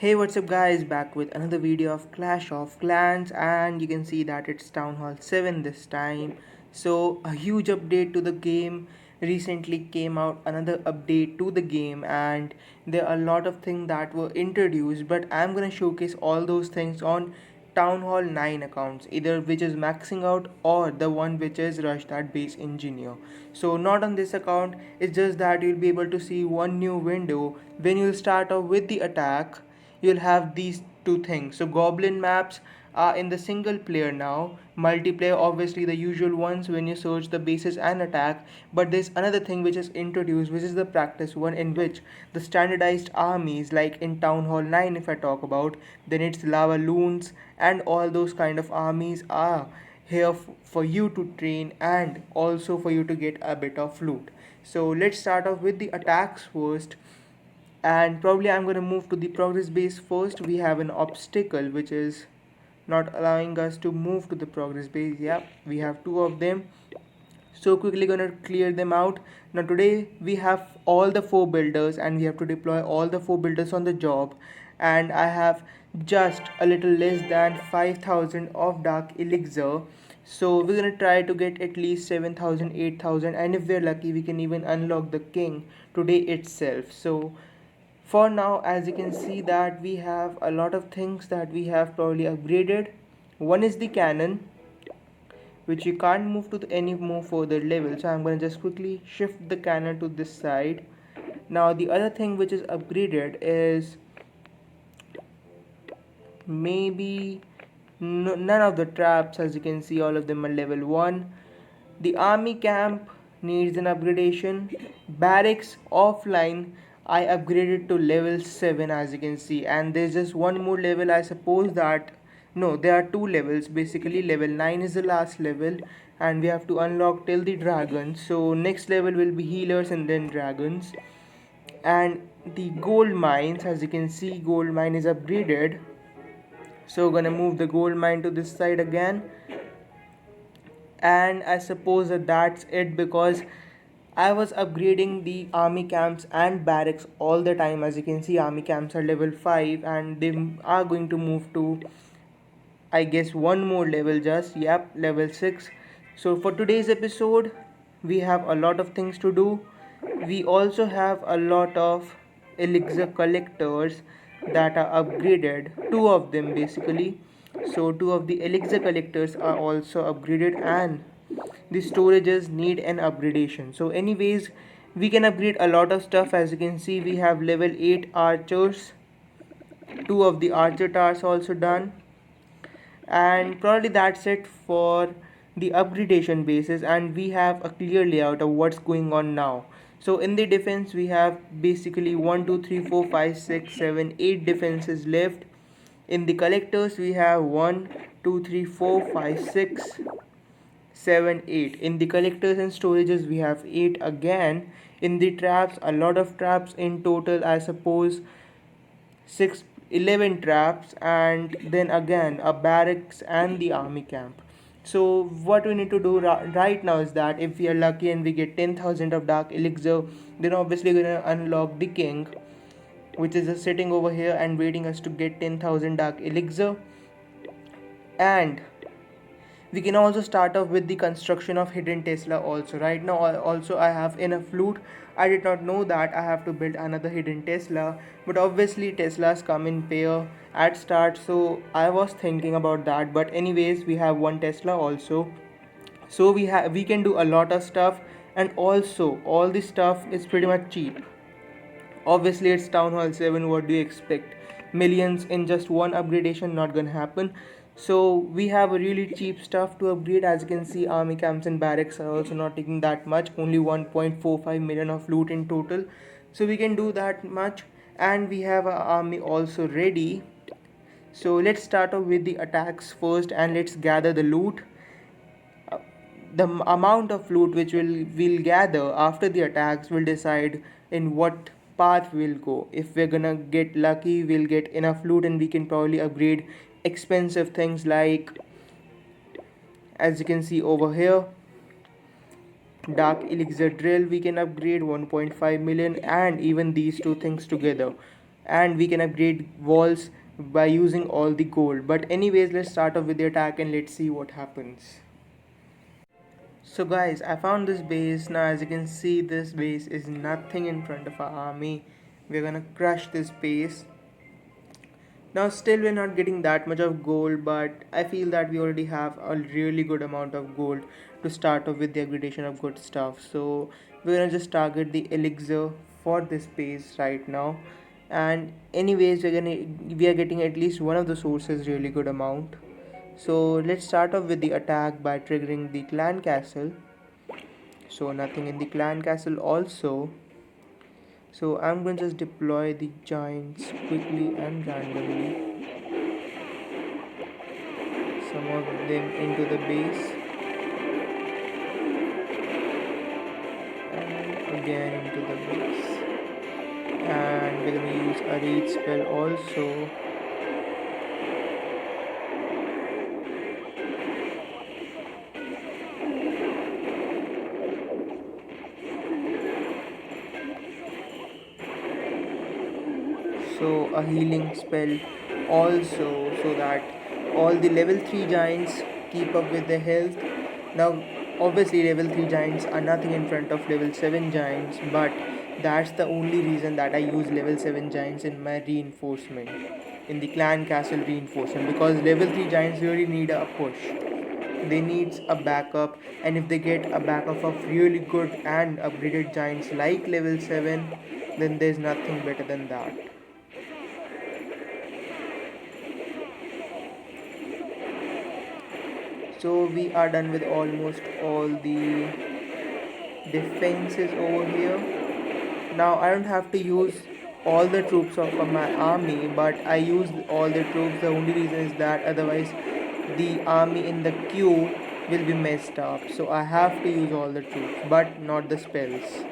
Hey, what's up guys, back with another video of Clash of Clans, and you can see that it's Town Hall 7 this time. So a huge update to the game recently came out, another update to the game, and there are a lot of things that were introduced, but I'm gonna showcase all those things on Town Hall 9 accounts, either which is maxing out or the one which is Rush That Base Engineer. So not on this account, it's just that you'll be able to see one new window when you'll start off with the attack. You'll have these two things. So goblin maps are in the single player now, multiplayer obviously the usual ones when you search the bases and attack, but there's another thing which is introduced, which is the practice one, in which the standardized armies, like in Town Hall 9 if I talk about, then it's lava loons and all those kind of armies are here for you to train and also for you to get a bit of loot. So let's start off with the attacks first, and probably I'm going to move to the progress base first. We have an obstacle which is not allowing us to move to the progress base. Yeah, we have two of them, so quickly gonna clear them out. Now today we have all the four builders and we have to deploy all the four builders on the job, and I have just a little less than 5000 of dark elixir. So we're gonna try to get at least 7000, 8000, and if we're lucky we can even unlock the king today itself. So for now, as you can see that we have a lot of things that we have probably upgraded. One is the cannon, which you can't move to any more further level, so I'm going to just quickly shift the cannon to this side. Now the other thing which is upgraded is maybe none of the traps. As you can see, all of them are level 1. The army camp needs an upgradation. Barracks offline I upgraded to level 7, as you can see, and there's just one more level, I suppose that no, there are two levels basically. Level 9 is the last level and we have to unlock till the dragons. So next level will be healers and then dragons. And the gold mines, as you can see, gold mine is upgraded. So gonna move the gold mine to this side again, and I suppose that that's it, because I was upgrading the army camps and barracks all the time. As you can see, army camps are level 5 and they are going to move to, I guess, one more level, just yep, level 6. So for today's episode we have a lot of things to do. We also have a lot of elixir collectors that are upgraded, two of them basically. So two of the elixir collectors are also upgraded and the storages need an upgradation. So anyways, we can upgrade a lot of stuff. As you can see, we have level 8 archers, two of the archer towers also done, and probably that's it for the upgradation basis, and we have a clear layout of what's going on now. So in the defense we have basically 1 2 3 4 5 6 7 8 defenses left. In the collectors we have 1 2 3 4 5 6 7 8. In the collectors and storages we have 8 again. In the traps, a lot of traps in total, I suppose 6 11 traps, and then again a barracks and the army camp. So what we need to do right now is that if we are lucky and we get 10,000 of dark elixir, then obviously we're gonna unlock the king, which is just sitting over here and waiting us to get 10,000 dark elixir. And we can also start off with the construction of hidden Tesla also. Right now also I have enough loot. I did not know that I have to build another hidden Tesla, but obviously Teslas come in pair at start, so I was thinking about that. But anyways, we have one Tesla also, so we can do a lot of stuff, and also all this stuff is pretty much cheap. Obviously it's Town Hall 7, what do you expect? Millions in just one upgradation, not gonna happen. So we have a really cheap stuff to upgrade. As you can see, army camps and barracks are also not taking that much, only 1.45 million of loot in total, so we can do that much. And we have our army also ready. So let's start off with the attacks first and let's gather the loot. The amount of loot which we'll gather after the attacks will decide in what path we'll go. If we're gonna get lucky, we'll get enough loot and we can probably upgrade expensive things, like as you can see over here, dark elixir drill we can upgrade 1.5 million, and even these two things together. and we can upgrade walls by using all the gold. But anyways, let's start off with the attack and let's see what happens. So guys, I found this base. Now as you can see, this base is nothing in front of our army. We're gonna crush this base. Now still we're not getting that much of gold, but I feel that we already have a really good amount of gold to start off with the upgradation of good stuff. So we're gonna just target the elixir for this base right now. And anyways, we are getting at least one of the sources really good amount. So let's start off with the attack by triggering the clan castle. So nothing in the clan castle also. So I'm going to just deploy the giants quickly and randomly. Some of them into the base and again into the base. And we're going to use a raid spell also. So a healing spell also, so that all the level 3 giants keep up with the health. Now obviously level 3 giants are nothing in front of level 7 giants, but that's the only reason that I use level 7 giants in my reinforcement, in the clan castle reinforcement, because level 3 giants really need a push. They need a backup, and if they get a backup of really good and upgraded giants like level 7, then there's nothing better than that. So we are done with almost all the defenses over here. Now I don't have to use all the troops of my army, but I use all the troops. The only reason is that otherwise the army in the queue will be messed up. So I have to use all the troops, but not the spells.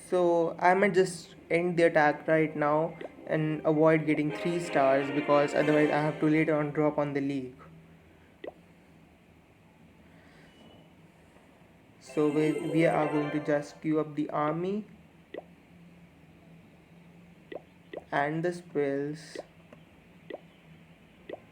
So I might just end the attack right now and avoid getting 3 stars, because otherwise I have to later on drop on the league. So we are going to just queue up the army and the spells.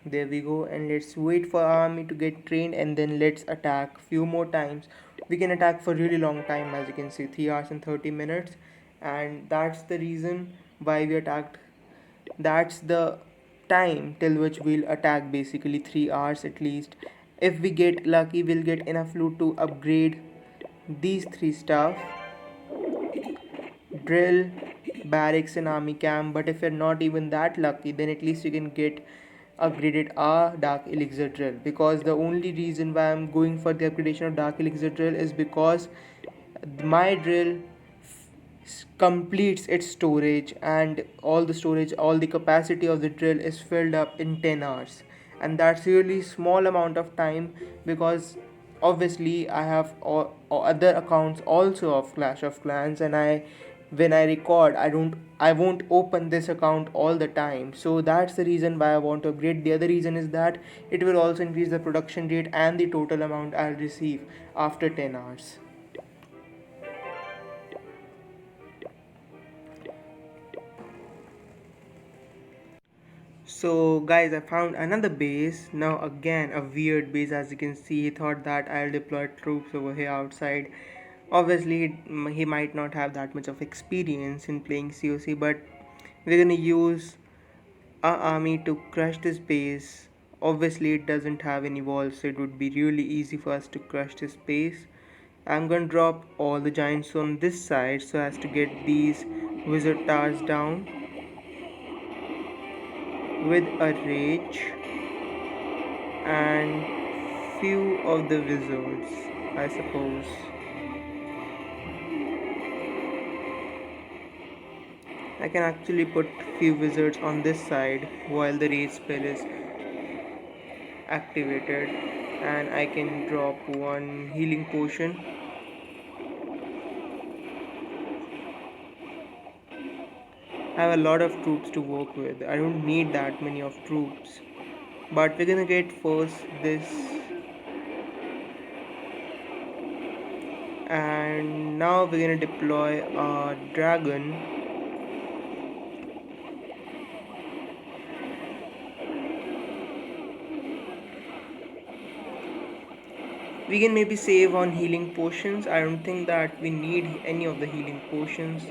There we go, and let's wait for our army to get trained and then let's attack few more times. We can attack for really long time, as you can see, 3 hours and 30 minutes, and that's the reason why we attacked. That's the time till which we'll attack, basically 3 hours at least. If we get lucky, we'll get enough loot to upgrade these 3 stuff: drill, barracks and army camp. But if you're not even that lucky, then at least you can get upgraded our dark elixir drill, because the only reason why I'm going for the upgradation of dark elixir drill is because my drill completes its storage, and all the capacity of the drill is filled up in 10 hours, and that's really small amount of time, because obviously I have other accounts also of Clash of Clans, and when I record, I won't open this account all the time. So that's the reason why I want to upgrade. The other reason is that it will also increase the production rate and the total amount I'll receive after 10 hours. So guys, I found another base. Now again a weird base, as you can see. He thought that I'll deploy troops over here outside. Obviously he might not have that much of experience in playing COC, but we're gonna use our army to crush this base. Obviously it doesn't have any walls, so it would be really easy for us to crush this base. I'm gonna drop all the giants on this side so as to get these wizard towers down with a rage and few of the wizards, I suppose. I can actually put few wizards on this side while the rage spell is activated, and I can drop one healing potion. I have a lot of troops to work with. I don't need that many of troops. But we're gonna get first this, and now we're gonna deploy our dragon. We can maybe save on healing potions. I don't think that we need any of the healing potions.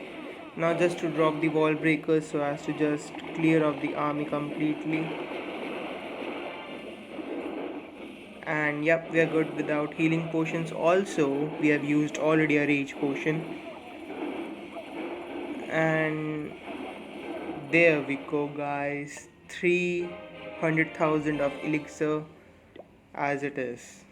Now just to drop the wall breakers so as to just clear off the army completely. And yep, we are good without healing potions. Also, we have used already a rage potion. And there we go, guys. 300,000 of elixir as it is.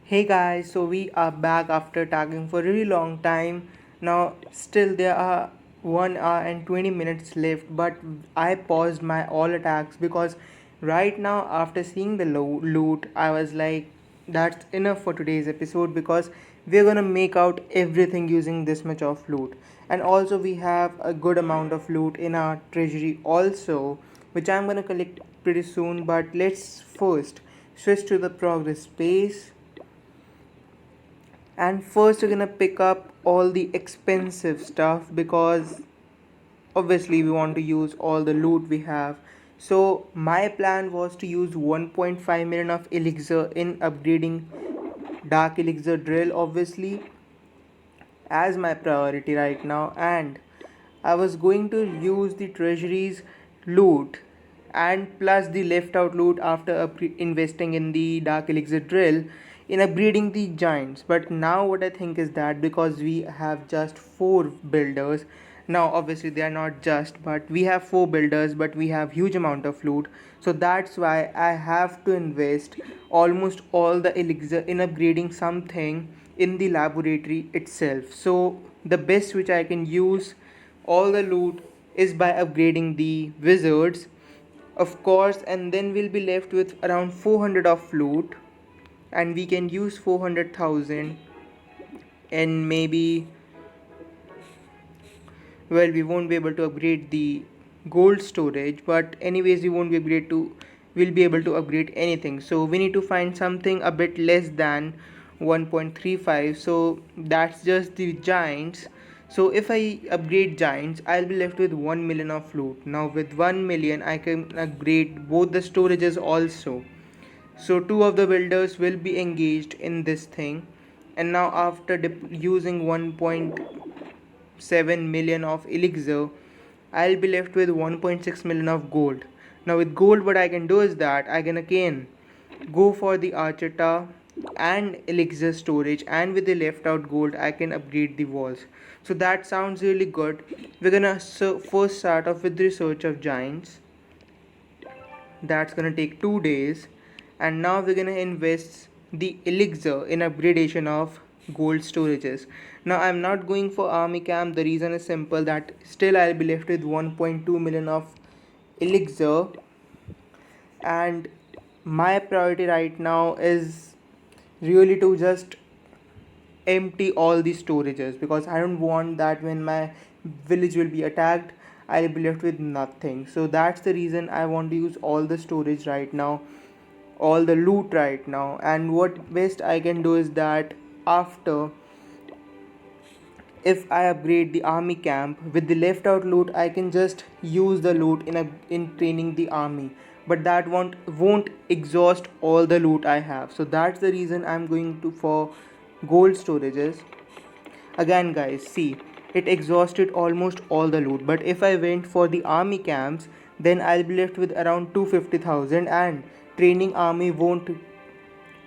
Hey guys, so we are back after tagging for a really long time. Now, still there are 1 hour and 20 minutes left, but I paused my all attacks because right now, after seeing the loot, I was like, that's enough for today's episode because we're gonna make out everything using this much of loot. And also, we have a good amount of loot in our treasury, also, which I'm gonna collect pretty soon. But let's first switch to the progress space, and first we're gonna pick up all the expensive stuff because obviously we want to use all the loot we have. So my plan was to use 1.5 million of elixir in upgrading dark elixir drill, obviously, as my priority right now, and I was going to use the treasuries loot and plus the left out loot after investing in the dark elixir drill in upgrading the giants. But now what I think is that because we have just 4 builders, now obviously they are not just, but we have 4 builders, but we have huge amount of loot, so that's why I have to invest almost all the elixir in upgrading something in the laboratory itself. So the best which I can use all the loot is by upgrading the wizards, of course, and then we'll be left with around 400 of loot, and we can use 400,000, and maybe, well, we won't be able to upgrade the gold storage, but anyways we won't be able to, will be able to upgrade anything, so we need to find something a bit less than 1.35. so that's just the giants. So if I upgrade giants, I'll be left with 1 million of loot. Now with 1 million I can upgrade both the storages also, so 2 of the builders will be engaged in this thing. And now after using 1.7 million of elixir, I'll be left with 1.6 million of gold. Now with gold what I can do is that I can again go for the archer tower and elixir storage, and with the left out gold I can upgrade the walls. So that sounds really good. We're gonna first start off with the research of giants. That's gonna take 2 days, and now we're gonna invest the elixir in upgradation of gold storages. Now I'm not going for army camp. The reason is simple, that still I'll be left with 1.2 million of elixir, and my priority right now is really to just empty all the storages because I don't want that when my village will be attacked I'll be left with nothing. So that's the reason I want to use all the storage right now, all the loot right now. And what best I can do is that after, if I upgrade the army camp with the left out loot, I can just use the loot in training the army, but that won't exhaust all the loot I have. So that's the reason I'm going to for gold storages. Again guys, see, it exhausted almost all the loot, but if I went for the army camps, then I'll be left with around 250,000, and training army won't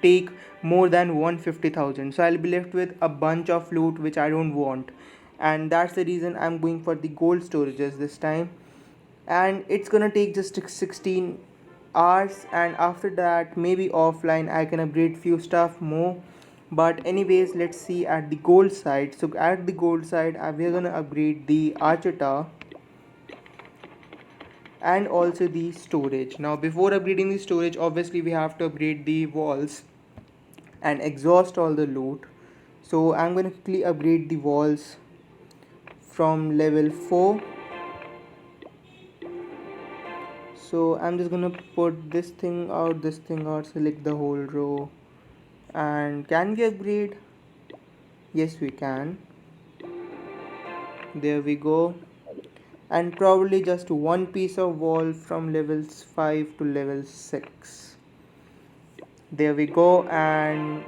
take more than 150,000, so I'll be left with a bunch of loot which I don't want. And that's the reason I'm going for the gold storages this time, and it's gonna take just 16 hours, and after that maybe offline I can upgrade few stuff more. But anyways, let's see at the gold side. So at the gold side we're gonna upgrade the archer tower and also the storage. Now before upgrading the storage, obviously we have to upgrade the walls and exhaust all the loot. So I'm gonna quickly upgrade the walls from level 4. So I'm just gonna put this thing out, select the whole row. And can we upgrade? Yes, we can. There we go. And probably just one piece of wall from levels 5 to level 6. There we go, and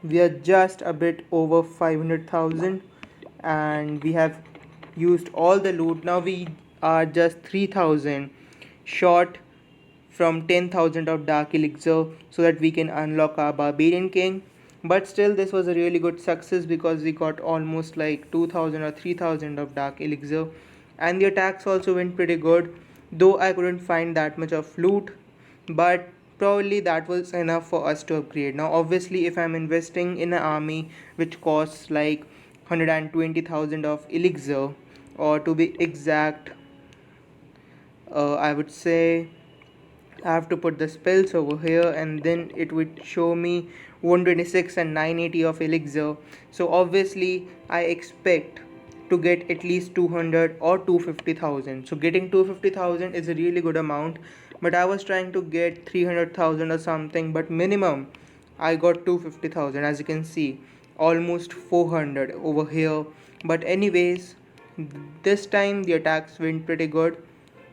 we are just a bit over 500,000, and we have used all the loot. Now we are just 3,000 short from 10,000 of dark elixir, so that we can unlock our barbarian king. But still, this was a really good success because we got almost like 2,000 or 3,000 of dark elixir, and the attacks also went pretty good, though I couldn't find that much of loot, but probably that was enough for us to upgrade. Now obviously, if I'm investing in an army which costs like 120,000 of elixir, or to be exact, I would say I have to put the spells over here, and then it would show me 126 and 980 of elixir. So obviously I expect to get at least 200 or 250,000. So getting 250,000 is a really good amount, but I was trying to get 300,000 or something, but minimum I got 250,000. As you can see, almost 400 over here. But anyways, this time the attacks went pretty good.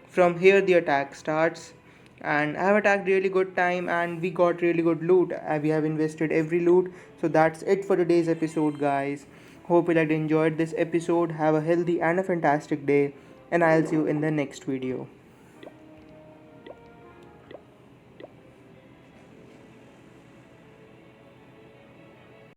From here the attack starts, and I have attacked really good time, and we got really good loot. We have invested every loot. So that's it for today's episode, guys. Hope you had enjoyed this episode. Have a healthy and a fantastic day, and I'll see you in the next video.